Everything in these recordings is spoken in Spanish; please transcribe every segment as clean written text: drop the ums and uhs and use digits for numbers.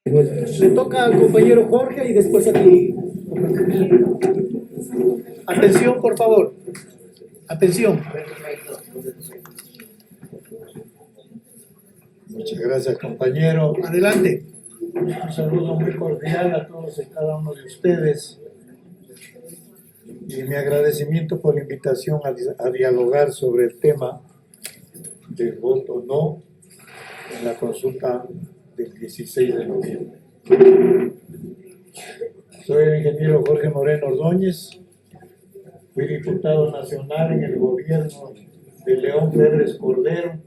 Le toca al compañero Jorge y después a ti. Atención, por favor. Atención. Muchas gracias, compañero. Adelante. Un saludo muy cordial a todos y cada uno de ustedes. Y mi agradecimiento por la invitación a dialogar sobre el tema del voto no en la consulta del 16 de noviembre. Soy el ingeniero Jorge Moreno Ordóñez. Fui diputado nacional en el gobierno de León Febres Cordero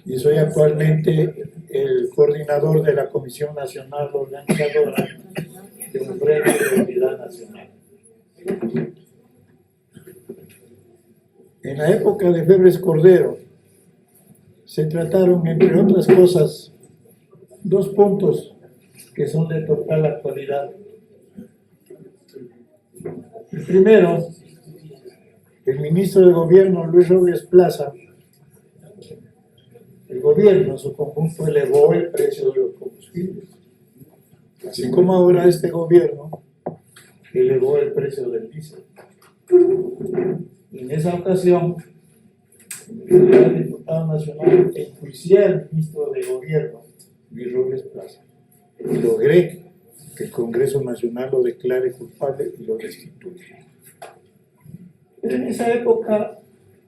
y soy actualmente el coordinador de la Comisión Nacional Organizadora de un Premio de Unidad Nacional. En la época de Febres Cordero se trataron, entre otras cosas, dos puntos que son de total actualidad. El primero, el ministro de Gobierno, Luis Robles Plaza, el gobierno en su conjunto elevó el precio de los combustibles, así como ahora este gobierno elevó el precio del diésel. En esa ocasión, el diputado nacional enjuicié al ministro de Gobierno, Luis Robles Plaza, y logré que el Congreso Nacional lo declare culpable y lo destituya. Pero en esa época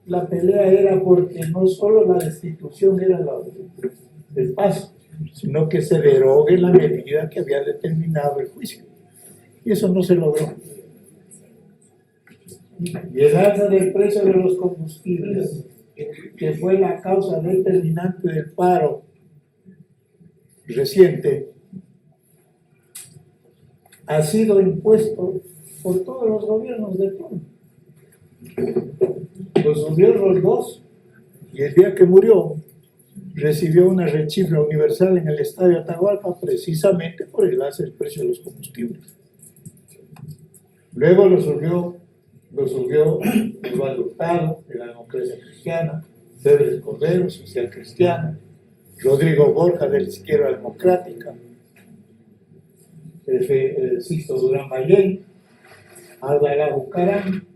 la pelea era porque no solo la destitución era el paso, sino que se derogue la medida que había determinado el juicio. Y eso no se logró. Y el alza del precio de los combustibles, que fue la causa determinante del paro reciente, ha sido impuesto por todos los gobiernos de turno. Lo subió Roldós y el día que murió recibió una rechifla universal en el estadio Atahualpa precisamente por el alza del precio de los combustibles. Luego lo subió Eduardo Hurtado, de la Democracia Cristiana, Febres Cordero, Social Cristiana, Rodrigo Borja, de la Izquierda Democrática, Sixto Durán Ballén, Álvaro Bucarán,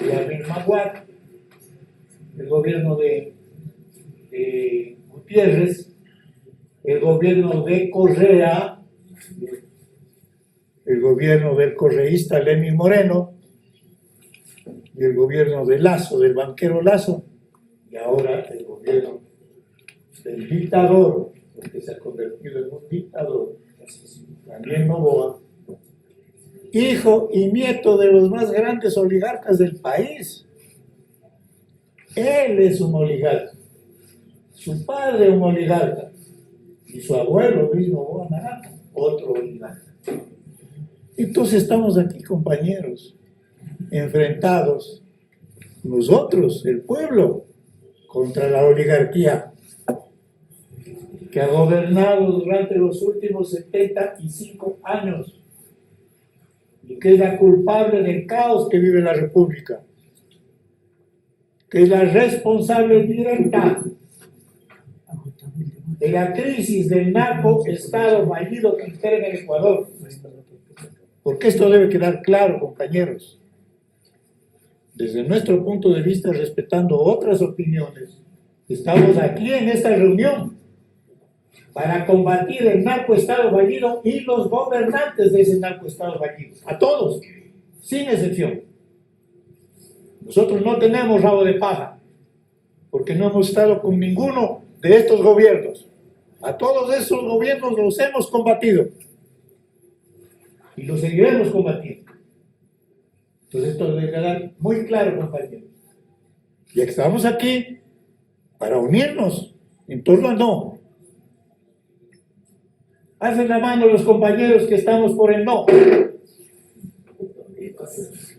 Yamil Maguad, el gobierno de Gutiérrez, el gobierno de Correa, el gobierno del correísta Lenín Moreno y el gobierno de Lazo, del banquero Lazo, y ahora el gobierno del dictador, porque se ha convertido en un dictador, Daniel Noboa, hijo y nieto de los más grandes oligarcas del país. Él es un oligarca, su padre un oligarca, y su abuelo Luis Noboa Naranjo, otro oligarca. Entonces estamos aquí, compañeros, enfrentados, nosotros, el pueblo, contra la oligarquía, que ha gobernado durante los últimos 75 años y que es la culpable del caos que vive la República, que es la responsable directa de la crisis del narcoestado fallido que impera en el Ecuador. Porque esto debe quedar claro, compañeros. Desde nuestro punto de vista, respetando otras opiniones, estamos aquí en esta reunión para combatir el narcoestado fallido y los gobernantes de ese narcoestado fallido. A todos, sin excepción. Nosotros no tenemos rabo de paja, porque no hemos estado con ninguno de estos gobiernos. A todos esos gobiernos los hemos combatido. Y lo seguiremos combatiendo. Entonces esto debe quedar muy claro, compañeros. Y estamos aquí para unirnos en torno a no. Hacen la mano los compañeros que estamos por el no.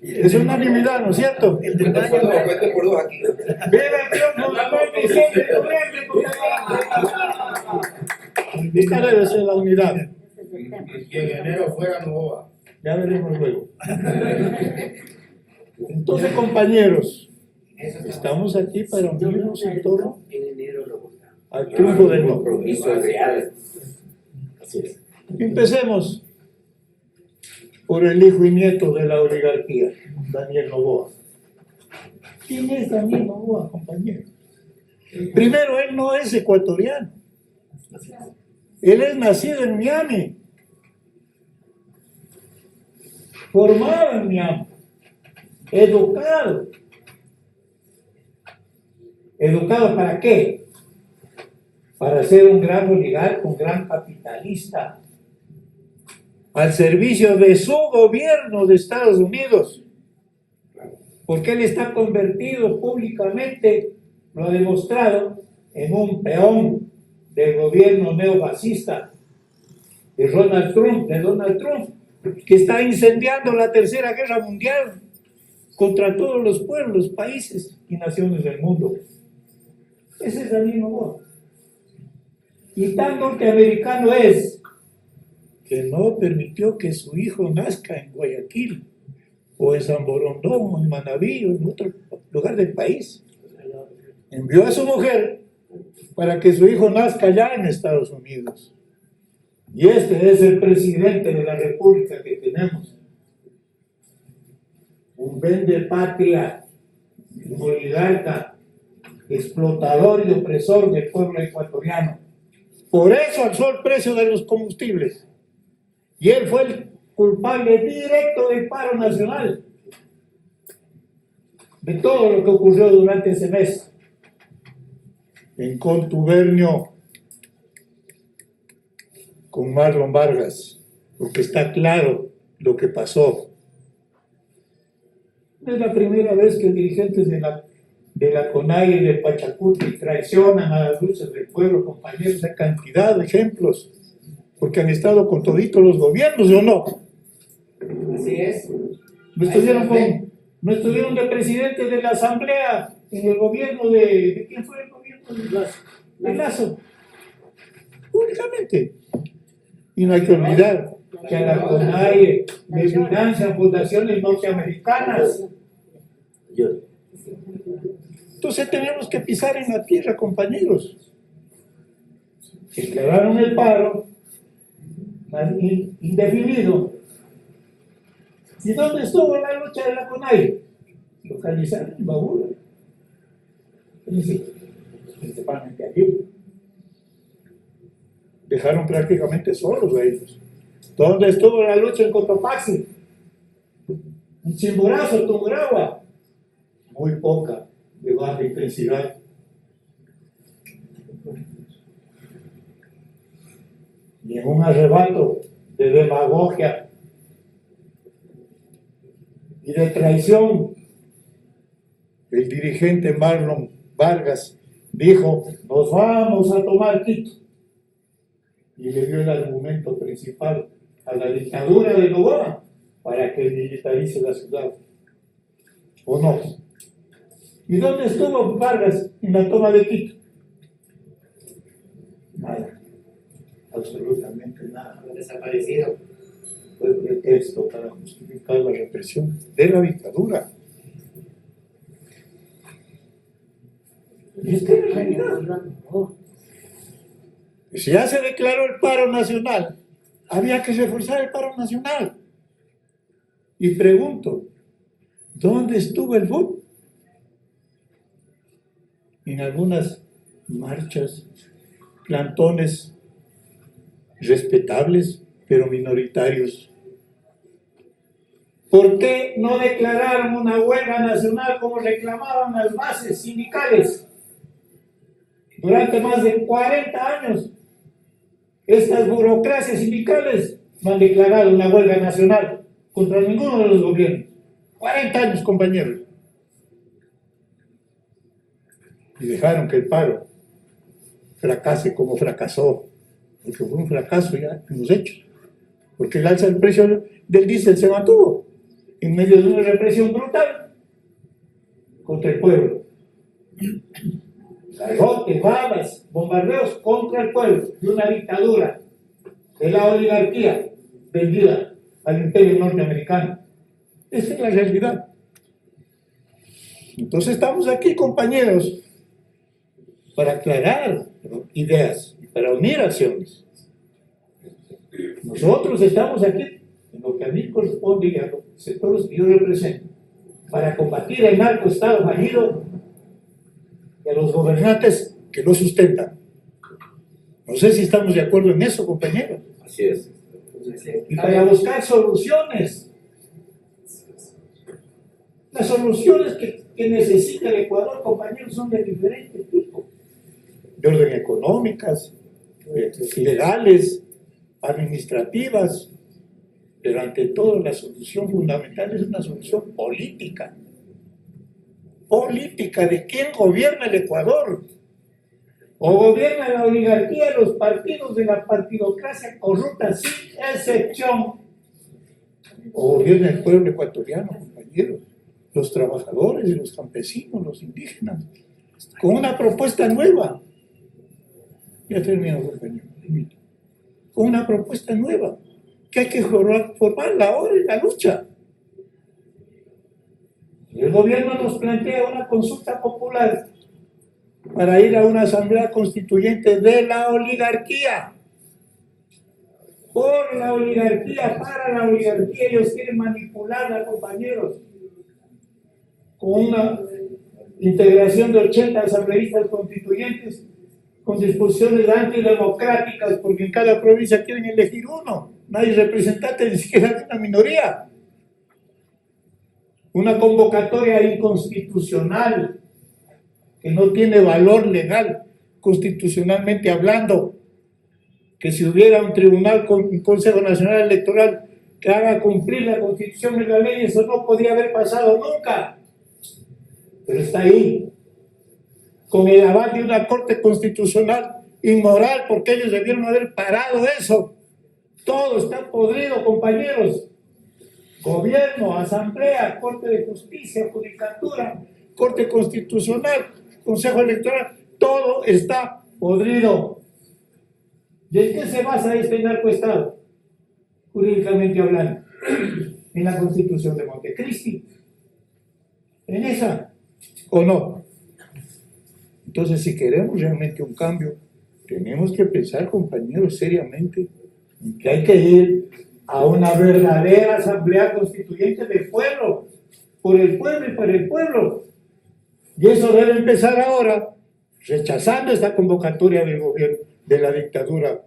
Es unanimidad, ¿no es cierto? El del año lo cuente por dos aquí. ¡Viva el triunfo del 26 de noviembre! Esta debe ser la unidad. Y en enero fuera Novoa. Ya veremos luego. Entonces, compañeros, estamos aquí para unirnos en torno En enero lo votamos. al triunfo del no. Compromisos reales. Así es. Empecemos por el hijo y nieto de la oligarquía, Daniel Noboa. ¿Quién es Daniel Noboa, compañero? Primero, él no es ecuatoriano. Él es nacido en Miami, formado en Miami, educado. ¿Educado para qué? Para ser un gran oligarca, un gran capitalista, al servicio de su gobierno de Estados Unidos, porque él está convertido públicamente, lo ha demostrado, en un peón del gobierno neofascista de Donald Trump, que está incendiando la Tercera Guerra Mundial contra todos los pueblos, países y naciones del mundo. Ese es Daniel Noboa. Y tan norteamericano es que no permitió que su hijo nazca en Guayaquil, o en San Borondón, o en Manabí, o en otro lugar del país. Envió a su mujer para que su hijo nazca allá en Estados Unidos. Y este es el presidente de la República que tenemos. Un vendepatria, un oligarca, explotador y opresor del pueblo ecuatoriano. Por eso alzó el precio de los combustibles. Y él fue el culpable directo del paro nacional, de todo lo que ocurrió durante ese mes, en contubernio con Marlon Vargas, porque está claro lo que pasó. No es la primera vez que dirigentes de la CONAIE y del Pachacuti traicionan a las luchas del pueblo, compañeros, hay cantidad de ejemplos, porque han estado con toditos los gobiernos, ¿o no? Así es. No estuvieron de presidente de la asamblea en el gobierno ¿de quién fue el gobierno? De Lazo. Públicamente. Y no hay que olvidar que a la CONAIE le financian fundaciones norteamericanas. Entonces tenemos que pisar en la tierra, compañeros. Declararon el paro indefinido. ¿Y dónde estuvo la lucha de la CONAIE? Localizaron en Babura. Es decir, principalmente allí. Dejaron prácticamente solos a ellos. ¿Dónde estuvo la lucha en Cotopaxi? En Chimborazo, Tungurahua. Muy poca, de baja intensidad. Y en un arrebato de demagogia y de traición, el dirigente Marlon Vargas dijo: nos vamos a tomar Quito. Y le dio el argumento principal a la dictadura de Noboa para que militarice la ciudad. ¿O no? ¿Y dónde estuvo Vargas en la toma de Quito? Nada. Absolutamente nada. Desaparecido. Fue pretexto para justificar la represión de la dictadura. Y esta es la realidad. Si ya se declaró el paro nacional, había que reforzar el paro nacional. Y pregunto, ¿dónde estuvo el voto? En algunas marchas, plantones respetables, pero minoritarios. ¿Por qué no declararon una huelga nacional como reclamaban las bases sindicales? Durante más de 40 años, estas burocracias sindicales no han declarado una huelga nacional contra ninguno de los gobiernos. 40 años, compañeros. Y dejaron que el paro fracase como fracasó, porque fue un fracaso ya en los hechos, porque el alza del precio del diésel se mantuvo en medio de una represión brutal contra el pueblo. Garrotes, balas, bombardeos contra el pueblo de una dictadura de la oligarquía vendida al imperio norteamericano. Esa es la realidad. Entonces estamos aquí, compañeros, para aclarar, pero ideas y para unir acciones. Nosotros estamos aquí en lo que a mí corresponde y a los sectores que yo represento para combatir el narcoestado fallido y a los gobernantes que lo sustentan. No sé si estamos de acuerdo en eso, compañeros. Así es. Y para buscar soluciones. Las soluciones que necesita el Ecuador, compañeros, son de diferente tipo. De orden económicas, legales, administrativas, pero ante todo la solución fundamental es una solución política. Política de quién gobierna el Ecuador. O gobierna la oligarquía, los partidos de la partidocracia corrupta, sin excepción. O gobierna el pueblo ecuatoriano, compañeros, los trabajadores, los campesinos, los indígenas, con una propuesta nueva. Ya termino, compañero. Con una propuesta nueva, que hay que formarla ahora en la lucha. El gobierno nos plantea una consulta popular para ir a una asamblea constituyente de la oligarquía. Por la oligarquía, para la oligarquía, ellos quieren manipularla, compañeros, con una integración de 80 asambleístas constituyentes con disposiciones antidemocráticas, porque en cada provincia quieren elegir uno, no hay representante ni siquiera de una minoría. Una convocatoria inconstitucional que no tiene valor legal, constitucionalmente hablando, que si hubiera un tribunal, un Consejo Nacional Electoral que haga cumplir la Constitución y la ley, eso no podría haber pasado nunca. Pero está ahí, con el aval de una Corte Constitucional inmoral, porque ellos debieron haber parado eso. Todo está podrido, compañeros. Gobierno, asamblea, Corte de Justicia, Judicatura, Corte Constitucional, Consejo Electoral, todo está podrido. ¿Y en qué se basa este narcoestado? Jurídicamente hablando, en la Constitución de Montecristi. ¿En esa o no? Entonces, si queremos realmente un cambio, tenemos que pensar, compañeros, seriamente en que hay que ir a una verdadera asamblea constituyente del pueblo, por el pueblo y para el pueblo. Y eso debe empezar ahora, rechazando esta convocatoria del gobierno, de la dictadura,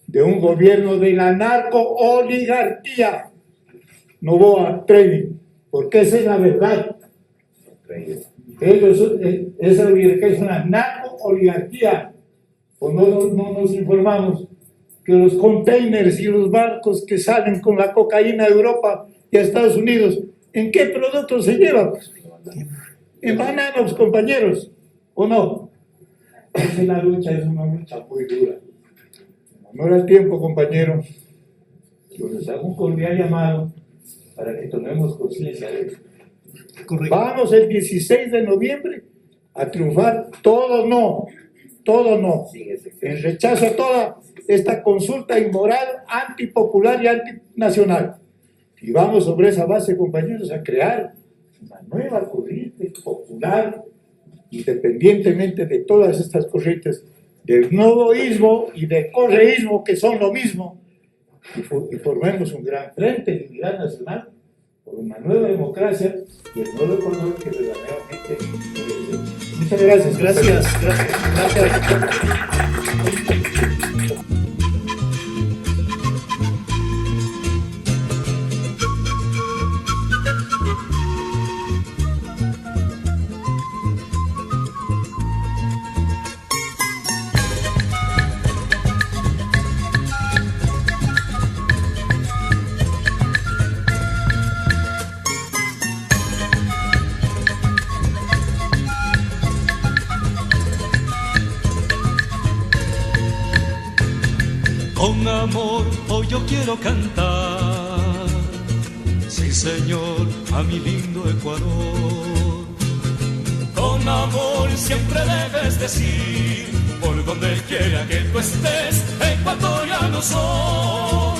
de un gobierno de la narco-oligarquía. Novoa Training, porque esa es la verdad. Esa oligarquía es una narco-oligarquía. O no nos informamos que los containers y los barcos que salen con la cocaína de Europa y a Estados Unidos, ¿en qué productos se llevan? En bananos, compañeros, ¿o no? Esa es la lucha, es una lucha muy dura. No era el tiempo, compañero. Yo les hago un cordial llamado para que tomemos conciencia de esto. Correcto. Vamos el 16 de noviembre a triunfar, todo no, en rechazo a toda esta consulta inmoral, antipopular y antinacional. Y vamos sobre esa base, compañeros, a crear una nueva corriente popular, independientemente de todas estas corrientes del novoísmo y del correísmo, que son lo mismo, y formemos un gran frente de unidad nacional por una nueva democracia y el nuevo Ecuador que verdaderamente merecemos. Muchas gracias. Gracias. Con amor hoy yo quiero cantar, sí señor, a mi lindo Ecuador. Con amor siempre debes decir, por donde quiera que tú estés, ecuatoriano soy.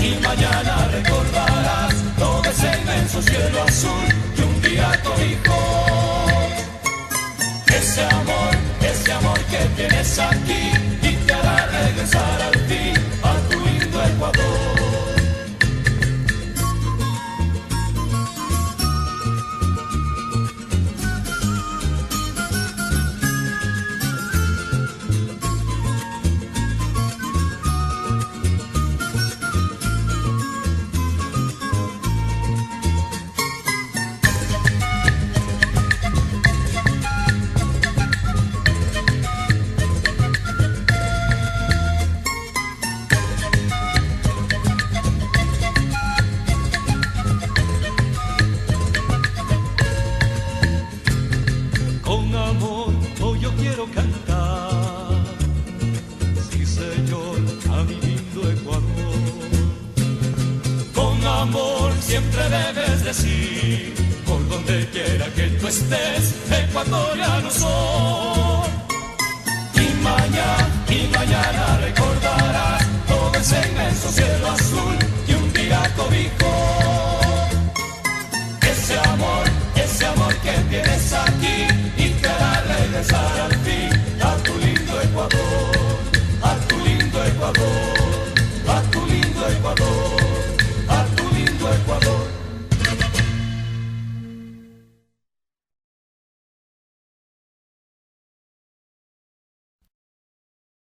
Y mañana recordarás todo ese inmenso cielo azul que un día cobijó. Ese amor, ese cantar. Sí, señor, a mi lindo Ecuador. Con amor siempre debes decir, por donde quiera que tú estés, ecuatoriano soy.